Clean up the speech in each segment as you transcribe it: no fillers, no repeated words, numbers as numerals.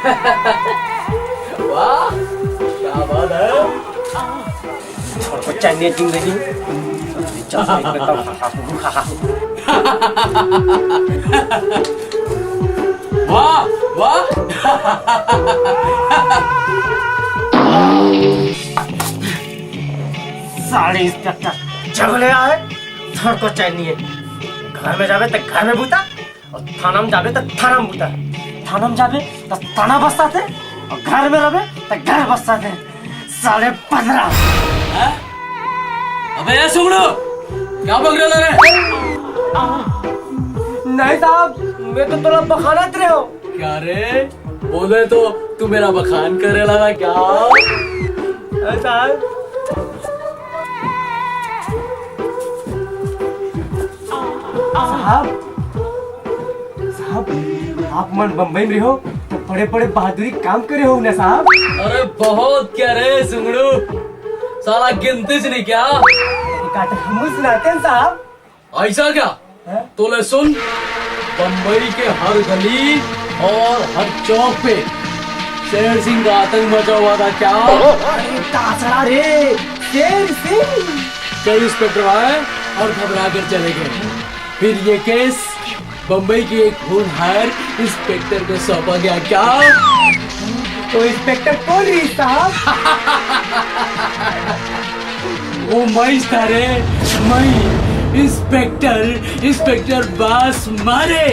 वाह क्या बात है। चाहिए जिंदगी वाह वाह। साले इंस्पेक्टर जगले आए थोड़ को चाहिए। घर में जावे तो घर में बूता और थाना में जावे तो थाना में बूता। थाना में जावे तो थाना बसाते और घर में रहे तो घर बसाते। साले 15। अबे ये सुगड़ू क्या बक रहे रे? नहीं साहब मैं तो थोड़ा बखाना रहे हो। क्या रे बोले तो तू मेरा बखान करे लगा क्या? साहब साहब आप मन बम्बई में हो तो बड़े बड़े बहादुरी काम करे हो ना साहब। अरे बहुत क्या रे सुगड़ू साला गिनती से नहीं क्या? हम सुनाते हैं साहब। ऐसा क्या? तो ले सुन बम्बई के हर गली और हर चौक पे शेर सिंह का आतंक मचा हुआ था क्या? तासड़ा रे शेर सिंह। कई इंस्पेक्टर आए और घबरा कर चले गए। फिर ये केस बम्बई के एक होनहार इंस्पेक्टर को सौंपा गया क्या? तो इंस्पेक्टर कौन रही साहब? वो मैं था रे मैं इंस्पेक्टर बास मारे।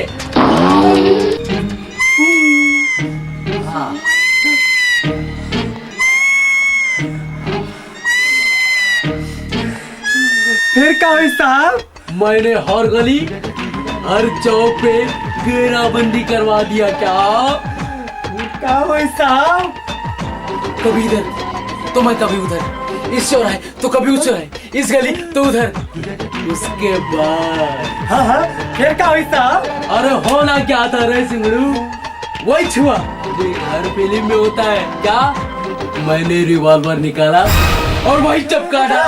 फिर क्या हुई साहब? मैंने हर गली हर चौक पे घेराबंदी करवा दिया क्या हुई साहब? कभी इधर तो मैं कभी उधर, इस चौराहे तो कभी उस चौराहे, इस गली तो उधर। उसके बाद हाँ फिर क्या हुई साहब? अरे होना क्या था रे सिंगड़ू, वही छुआ जो हर फिल्म में होता है क्या? मैंने रिवॉल्वर निकाला और वही चपका डाला।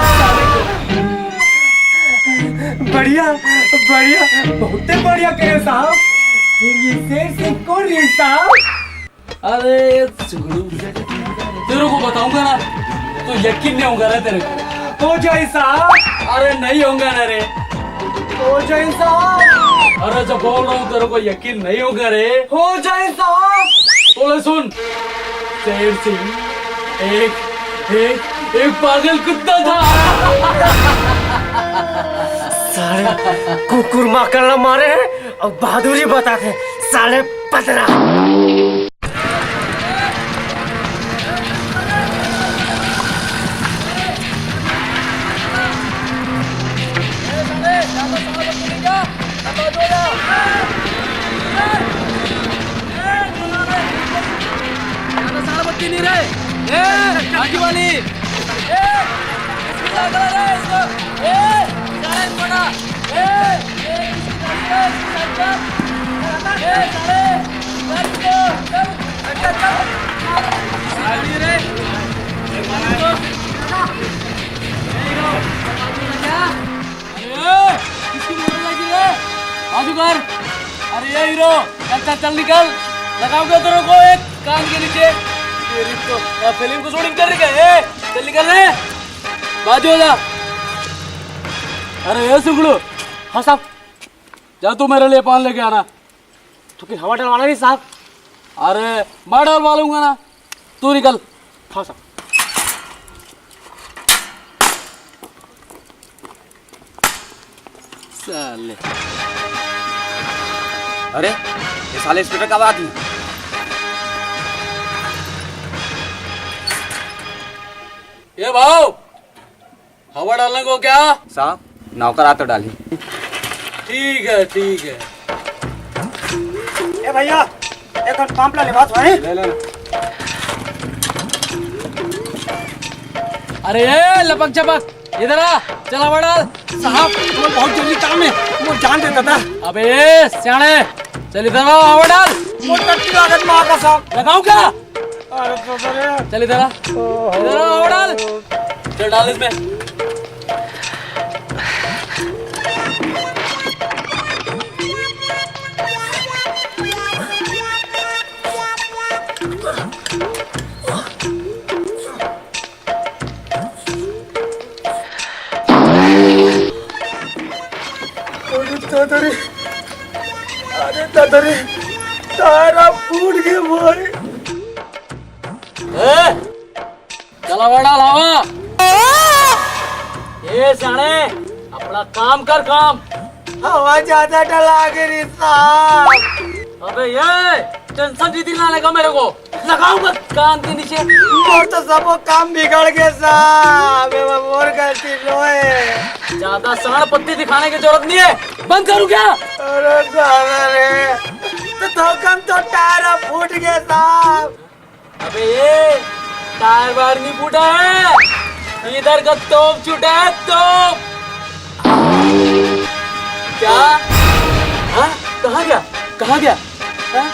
बढ़िया बढ़िया बहुत बढ़िया करे साहब। ये शेर सिंह कौन रही साहब? अरे सुगड़ू तेरे को बताऊंगा ना तो यकीन नहीं होगा ना तेरे को। हो जाए साहब। अरे नहीं होगा ना रे। हो जाए साहब। अरे जब बोल रहा हूँ तेरे को यकीन नहीं होगा रे। हो जाए साहब। तो ले सुन शेर सिंह एक पागल कुत्ता था। साले कुकुर माकड़ मारे हैं और बहादुरी बताते साले 15। आगे वाली कर। अरे ये हीरो चल निकल, लगाऊंगा तेरे को एक कान के नीचे। तेरी तो फिल्म को शूटिंग कर रही है। चल निकल रे बाजू हो जा। अरे ये सुगड़ू हाँ साहब। जा तू मेरे लिए पान लेके आना। तो फिर हवा डलवाना नहीं साहब? अरे मैं डलवा लूंगा ना, तू निकल। हाँ साहब। साले अरे ये साले इंस्पेक्टर कब आती है? ये भाव हवा डालने को क्या? साहब नौकर आ तो डाली। ठीक है ठीक है। ए भैया एक और पंप ला ले बात भाई। ले ले अरे ये लपक झपक इधर आ, चल हवा डाल। साहब वो बहुत जरूरी काम है, वो जान देता था। अबे सियाने चल इधर आ, हवा डाल। वो टट्टी लागत मार का साहब। लगाऊं क्या? अरे तो बड़े चल इधर आ, इधर आ, हवा डाल। चल डाल इसमें। दादरी अरे दादरी तारा फूट गए भाई चला बड़ा लावा ये साले अपना काम कर काम। हवा ज्यादा डला के रे साहब अबे ये टेंशन भी दिलाने का मेरे को लगाऊंगा कान के नीचे। मोर तो सब काम बिगड़ गया साहब मोर गलती लोए ज्यादा साड़ पत्ती दिखाने की जरूरत नहीं है, बंद करूं क्या? अरे दादा रे तो कम तो टायर फूट गया साहब। अबे ये टायर वायर नहीं फूटा है, इधर का तोप छूटा है तोप। क्या? हाँ? कहाँ गया? कहाँ गया? हाँ?